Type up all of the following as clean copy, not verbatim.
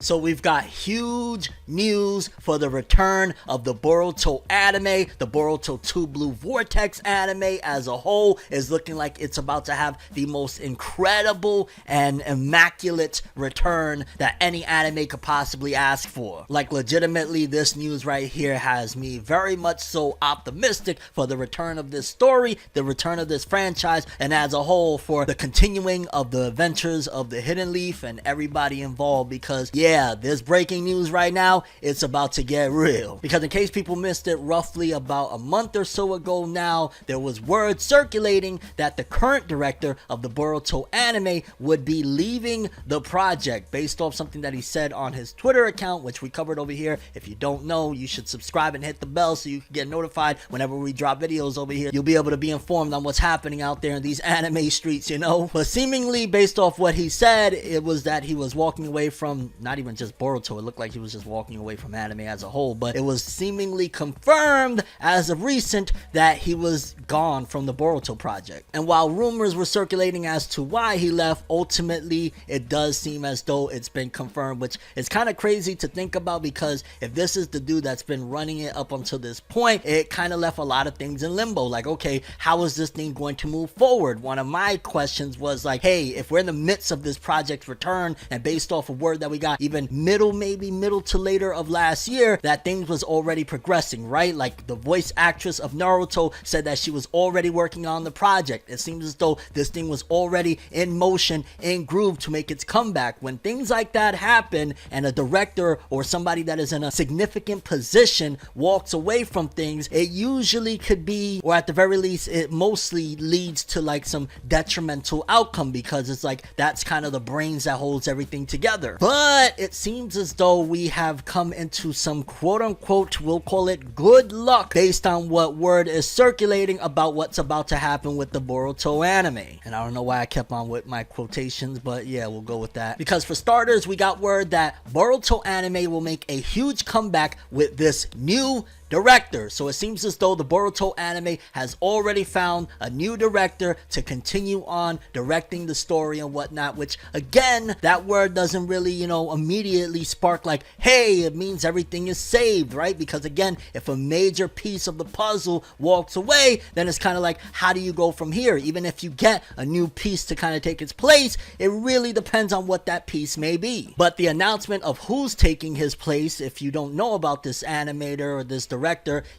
So we've got huge news for the return of the Boruto anime. The Boruto 2 Blue Vortex anime as a whole is looking like it's about to have the most incredible and immaculate return that any anime could possibly ask for. Like, legitimately, this news right here has me very much so optimistic for the return of this story, the return of this franchise, and as a whole for the continuing of the adventures of the Hidden Leaf and everybody involved, because yeah, this breaking news right now, it's about to get real. Because in case people missed it, roughly about a month or so ago now, there was word circulating that the current director of the Boruto anime would be leaving the project based off something that he said on his Twitter account, which we covered over here. If you don't know, you should subscribe and hit the bell so you can get notified whenever we drop videos over here. You'll be able to be informed on what's happening out there in these anime streets, you know? But seemingly, based off what he said, it was that he was walking away from not even just Boruto. It looked like he was just walking away from anime as a whole, but it was seemingly confirmed as of recent that he was gone from the Boruto project. And while rumors were circulating as to why he left, ultimately it does seem as though it's been confirmed, which is kind of crazy to think about, because if this is the dude that's been running it up until this point, it kind of left a lot of things in limbo. Like, okay, how is this thing going to move forward? One of my questions was like, hey, if we're in the midst of this project's return, and based off of word that we got even maybe middle to later of last year, that things was already progressing, right? Like, the voice actress of Naruto said that she was already working on the project. It seems as though this thing was already in motion, in groove to make its comeback. When things like that happen and a director or somebody that is in a significant position walks away from things, it usually could be, or at the very least, it mostly leads to like some detrimental outcome, because it's like that's kind of the brains that holds everything together. But it seems as though we have come into some quote-unquote, we'll call it good luck, based on what word is circulating about what's about to happen with the Boruto anime. And I don't know why I kept on with my quotations, but yeah, we'll go with that. Because for starters, we got word that Boruto anime will make a huge comeback with this new director. So it seems as though the Boruto anime has already found a new director to continue on directing the story and whatnot, which again, that word doesn't really, you know, immediately spark like, hey, it means everything is saved, right? Because again, if a major piece of the puzzle walks away, then it's kind of like, how do you go from here? Even if you get a new piece to kind of take its place, it really depends on what that piece may be. But the announcement of who's taking his place, if you don't know about this animator or this director,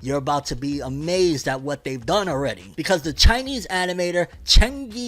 you're about to be amazed at what they've done already. Because the Chinese animator Chengi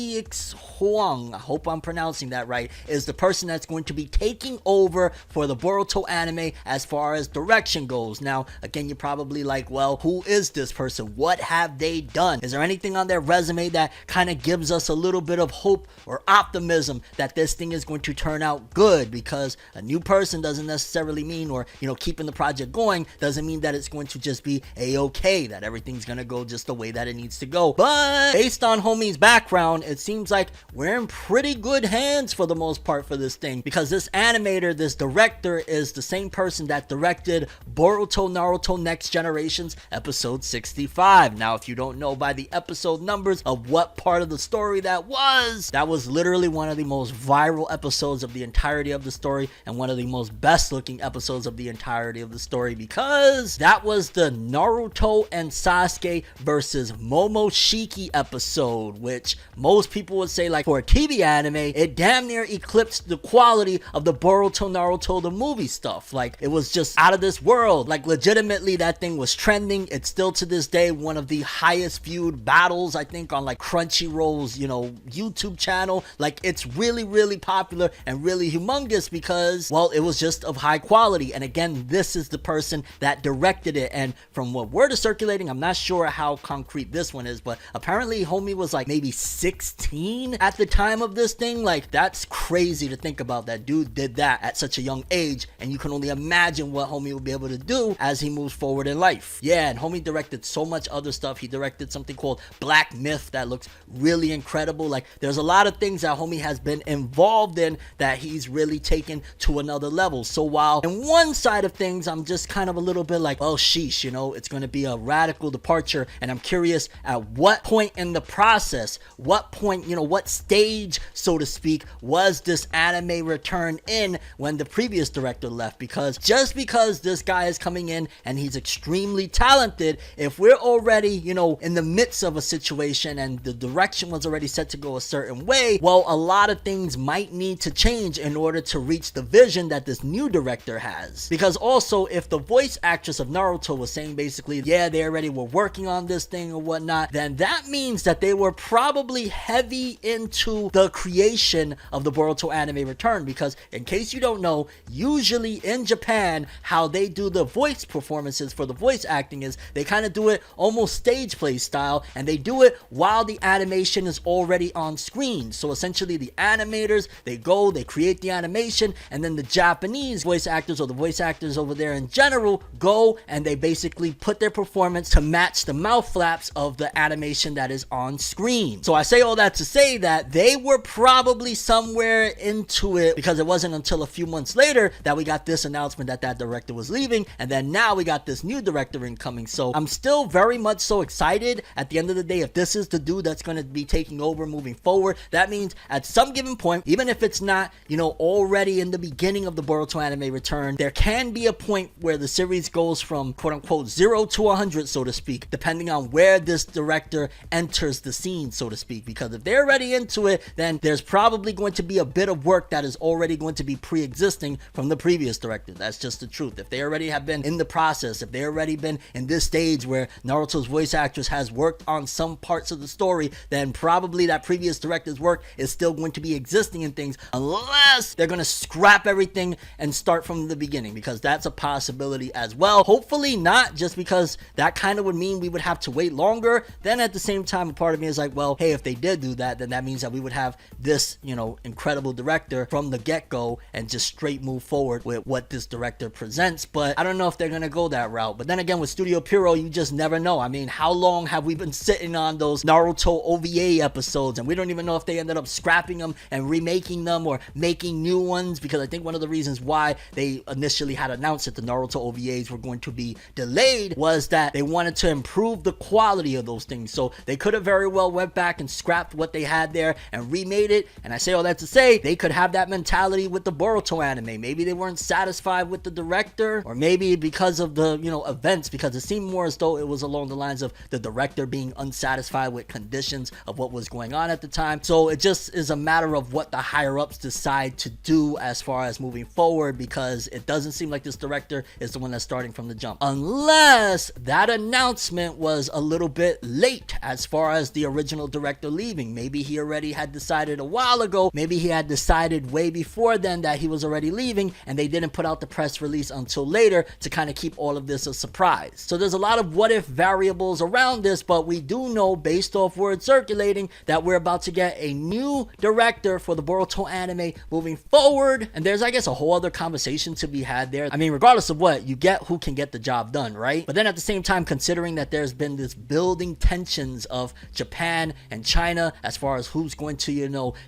Huang, I hope I'm pronouncing that right, is the person that's going to be taking over for the Boruto anime as far as direction goes. Now, again, you're probably like, well, who is this person? What have they done? Is there anything on their resume that kind of gives us a little bit of hope or optimism that this thing is going to turn out good? Because a new person doesn't necessarily mean, or, you know, keeping the project going doesn't mean that it's going to just be a-okay, that everything's gonna go just the way that it needs to go. But based on homie's background, it seems like we're in pretty good hands for the most part for this thing, because this animator, this director, is the same person that directed Boruto Naruto Next Generations episode 65. Now, if you don't know by the episode numbers of what part of the story that was literally one of the most viral episodes of the entirety of the story, and one of the most best looking episodes of the entirety of the story, because that was the Naruto and Sasuke versus Momoshiki episode, which most people would say, like, for a TV anime, it damn near eclipsed the quality of the Boruto Naruto the movie stuff. Like, it was just out of this world. Like, legitimately, that thing was trending. It's still to this day one of the highest viewed battles, I think, on like Crunchyroll's, you know, YouTube channel. Like, it's really, really popular and really humongous because, well, it was just of high quality. And again, this is the person that directed it. And from what word is circulating, I'm not sure how concrete this one is, but apparently homie was like maybe 16 at the time of this thing. Like, that's crazy to think about. That dude did that at such a young age, and you can only imagine what homie will be able to do as he moves forward in life. Yeah, and homie directed so much other stuff. He directed something called Black Myth that looks really incredible. Like, there's a lot of things that homie has been involved in that he's really taken to another level. So while in one side of things I'm just kind of a little bit like, well, sheesh, unleash, it's going to be a radical departure. And I'm curious at what point in the process, what point, what stage, so to speak, was this anime return in when the previous director left? Because just because this guy is coming in and he's extremely talented, if we're already, in the midst of a situation and the direction was already set to go a certain way, well, a lot of things might need to change in order to reach the vision that this new director has. Because also, if the voice actress of Naruto was saying basically, yeah, they already were working on this thing or whatnot, then that means that they were probably heavy into the creation of the Boruto anime return. Because in case you don't know, usually in Japan, how they do the voice performances for the voice acting is they kind of do it almost stage play style, and they do it while the animation is already on screen. So essentially the animators, they go, they create the animation, and then the Japanese voice actors, or the voice actors over there in general, go and they basically put their performance to match the mouth flaps of the animation that is on screen. So I say all that to say that they were probably somewhere into it, because it wasn't until a few months later that we got this announcement that that director was leaving, and then now we got this new director incoming. So I'm still very much so excited. At the end of the day, if this is the dude that's going to be taking over moving forward, that means at some given point, even if it's not, already in the beginning of the Boruto anime return, there can be a point where the series goes from quote unquote 0 to 100, so to speak, depending on where this director enters the scene, so to speak. Because if they're already into it, then there's probably going to be a bit of work that is already going to be pre-existing from the previous director. That's just the truth. If they already have been in the process, if they already been in this stage where Naruto's voice actress has worked on some parts of the story, then probably that previous director's work is still going to be existing in things, unless they're going to scrap everything and start from the beginning, because that's a possibility as well. Hopefully not, just because that kind of would mean we would have to wait longer. Then at the same time, a part of me is like, well, hey, if they did do that, then that means that we would have this, incredible director from the get-go and just straight move forward with what this director presents. But I don't know if they're going to go that route. But then again, with Studio Pierrot, you just never know. I mean, how long have we been sitting on those Naruto OVA episodes, and we don't even know if they ended up scrapping them and remaking them or making new ones? Because I think one of the reasons why they initially had announced that the Naruto OVAs were going to be delayed was that they wanted to improve the quality of those things. So they could have very well went back and scrapped what they had there and remade it. And I say all that to say, they could have that mentality with the Boruto anime. Maybe they weren't satisfied with the director, or maybe because of the, events, because it seemed more as though it was along the lines of the director being unsatisfied with conditions of what was going on at the time. So it just is a matter of what the higher ups decide to do as far as moving forward, because it doesn't seem like this director is the one that's starting from the jump, unless that announcement was a little bit late as far as the original director leaving. Maybe he already had decided a while ago, maybe he had decided way before then that he was already leaving, and they didn't put out the press release until later to kind of keep all of this a surprise. So there's a lot of what if variables around this, but we do know, based off word circulating, that we're about to get a new director for the Boruto anime moving forward. And there's, I guess, a whole other conversation to be had there. I mean, regardless of what, you get who can get the job done, right? But then at the same time, considering that there's been this building tensions of Japan and China as far as who's going to,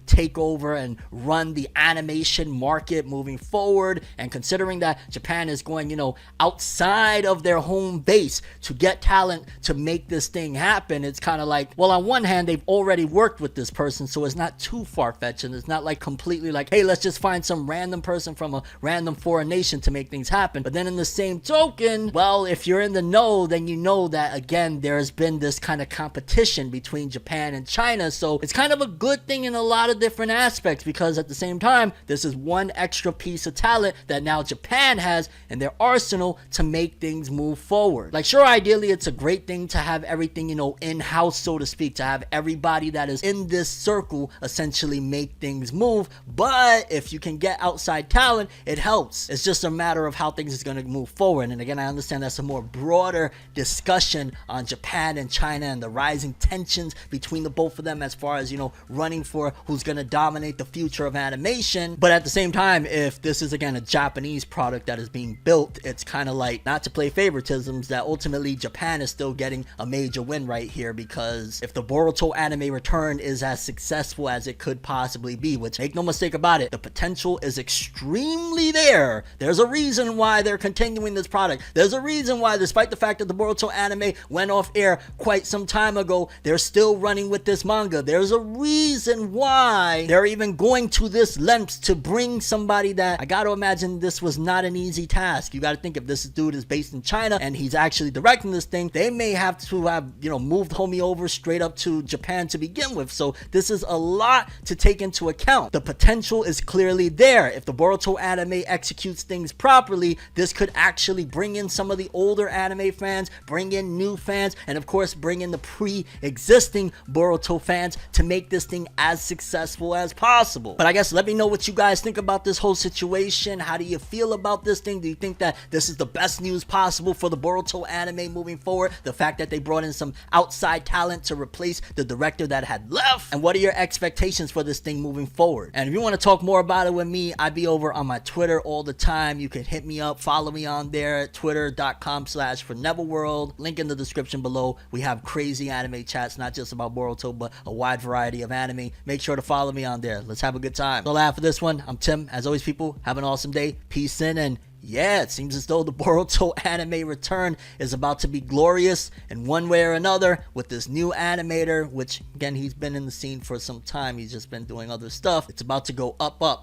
take over and run the animation market moving forward, and considering that Japan is going, outside of their home base to get talent to make this thing happen, it's kind of like, well, on one hand, they've already worked with this person, so it's not too far-fetched, and it's not like completely like, hey, let's just find some random person from a random foreign nation to make things happen. But then in the same token, well, if you're in the know, then you know that, again, there's been this kind of competition between Japan and China. So it's kind of a good thing in a lot of different aspects, because at the same time, this is one extra piece of talent that now Japan has in their arsenal to make things move forward. Like, sure, ideally, it's a great thing to have everything, in-house, so to speak, to have everybody that is in this circle essentially make things move. But if you can get outside talent, it helps. It's just a matter of how things is going to move forward. And again, I understand that's a more broader discussion on Japan and China and the rising tensions between the both of them as far as, running for who's going to dominate the future of animation. But at the same time, if this is, again, a Japanese product that is being built, it's kind of like, not to play favoritisms, that ultimately Japan is still getting a major win right here, because if the Boruto anime return is as successful as it could possibly be, which, make no mistake about it, the potential is extremely there. There's a reason why they're continuing this product. There's a reason reason why, despite the fact that the Boruto anime went off air quite some time ago, they're still running with this manga. There's a reason why they're even going to this length to bring somebody that, I gotta imagine this was not an easy task. You gotta think, if this dude is based in China and he's actually directing this thing, they may have to have, moved homie over straight up to Japan to begin with. So this is a lot to take into account. The potential is clearly there. If the Boruto anime executes things properly, this could actually bring in some of the older anime fans, bring in new fans, and of course bring in the pre-existing Boruto fans to make this thing as successful as possible. But I guess let me know what you guys think about this whole situation. How do you feel about this thing? Do you think that this is the best news possible for the Boruto anime moving forward? The fact that they brought in some outside talent to replace the director that had left? And what are your expectations for this thing moving forward? And if you want to talk more about it with me, I'd be over on my Twitter all the time. You can hit me up, follow me on there at twitter.com/ForneverWorld. Link in the description below. We have crazy anime chats, not just about Boruto, but a wide variety of anime. Make sure to follow me on there. Let's have a good time. That's all I have for this one. I'm Tim. As always, people, have an awesome day. Peace in, and yeah, it seems as though the Boruto anime return is about to be glorious in one way or another with this new animator, which again, he's been in the scene for some time. He's just been doing other stuff. It's about to go up.